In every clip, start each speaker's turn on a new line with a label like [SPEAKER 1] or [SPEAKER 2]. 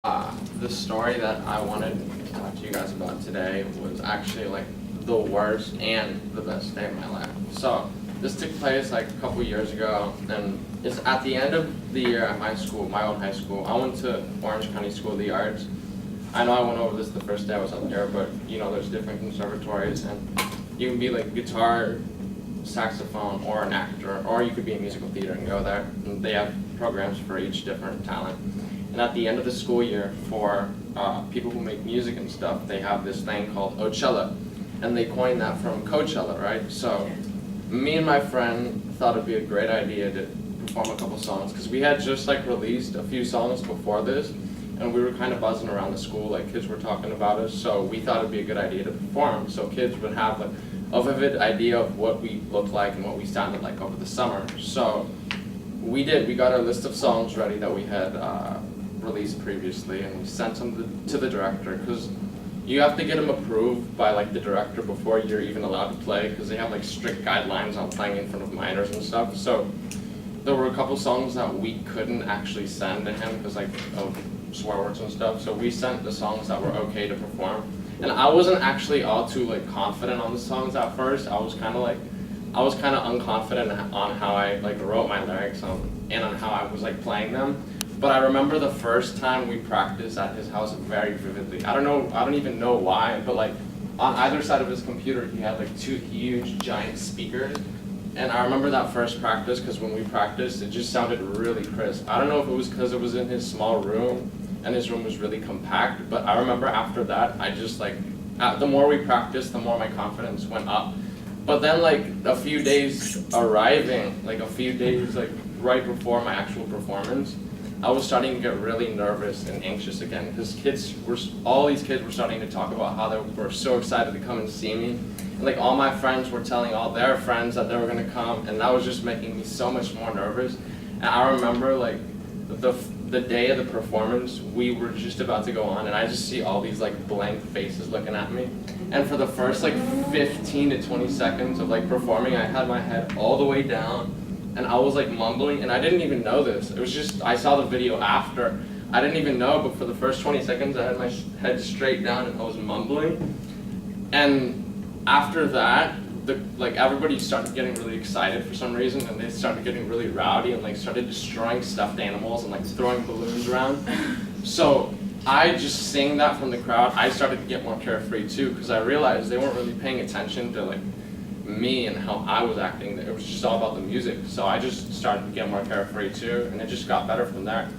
[SPEAKER 1] The story that I wanted to talk to you guys about today was actually like the worst and the best day of my life. So this took place like a couple years ago, and it's at the end of the year at my school, my old high school. I went to Orange County School of the Arts. I know I went over this the first day I was up there, but you know there's different conservatories, and you can be like guitar, saxophone, or an actor, or you could be in musical theater and go there. And they have programs for each different talent. And at the end of the school year, for people who make music and stuff, they have this thing called Ocella, and they coined that from Coachella, right? So me and my friend thought it'd be a great idea to perform a couple songs, because we had just like released a few songs before this, and we were kind of buzzing around the school, like kids were talking about us, so we thought it'd be a good idea to perform, so kids would have like a vivid idea of what we looked like and what we sounded like over the summer. So we got our list of songs ready that we had released previously, and we sent them to the director, because you have to get them approved by like the director before you're even allowed to play, because they have like strict guidelines on playing in front of minors and stuff. So there were a couple songs that we couldn't actually send to him because like of swear words and stuff, so we sent the songs that were okay to perform. And I wasn't actually all too like confident on the songs at first. I was kind of unconfident on how I like wrote my lyrics and on how I was like playing them. But I remember the first time we practiced at his house very vividly. I don't even know why, but like on either side of his computer he had like two huge giant speakers. And I remember that first practice, because when we practiced it just sounded really crisp. I don't know if it was because it was in his small room and his room was really compact, but I remember after that I just like, the more we practiced, the more my confidence went up. But then like a few days right before my actual performance, I was starting to get really nervous and anxious again, because all these kids were starting to talk about how they were so excited to come and see me. And like all my friends were telling all their friends that they were gonna come, and that was just making me so much more nervous. And I remember like the day of the performance, we were just about to go on, and I just see all these like blank faces looking at me. And for the first like 15 to 20 seconds of like performing, I had my head all the way down, and I was like mumbling, and I didn't even know this. It was just, I saw the video after. I didn't even know, but for the first 20 seconds I had my head straight down and I was mumbling. And after that, everybody started getting really excited for some reason, and they started getting really rowdy and like started destroying stuffed animals and like throwing balloons around. So I just seeing that from the crowd, I started to get more carefree too, because I realized they weren't really paying attention to like me and how I was acting. It was just all about the music. So I just started to get more carefree too, and it just got better from there.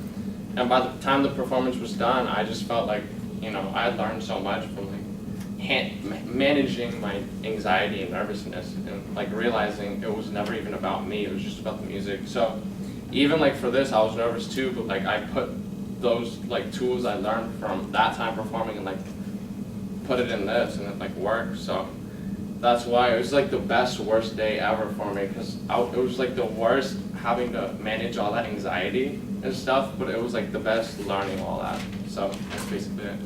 [SPEAKER 1] And by the time the performance was done, I just felt like, you know, I had learned so much from like managing my anxiety and nervousness, and like realizing it was never even about me, it was just about the music. So even like for this I was nervous too, but like I put those like tools I learned from that time performing and like put it in this, and it like worked. So that's why it was like the best worst day ever for me, because it was like the worst having to manage all that anxiety and stuff, but it was like the best learning all that. So that's basically it.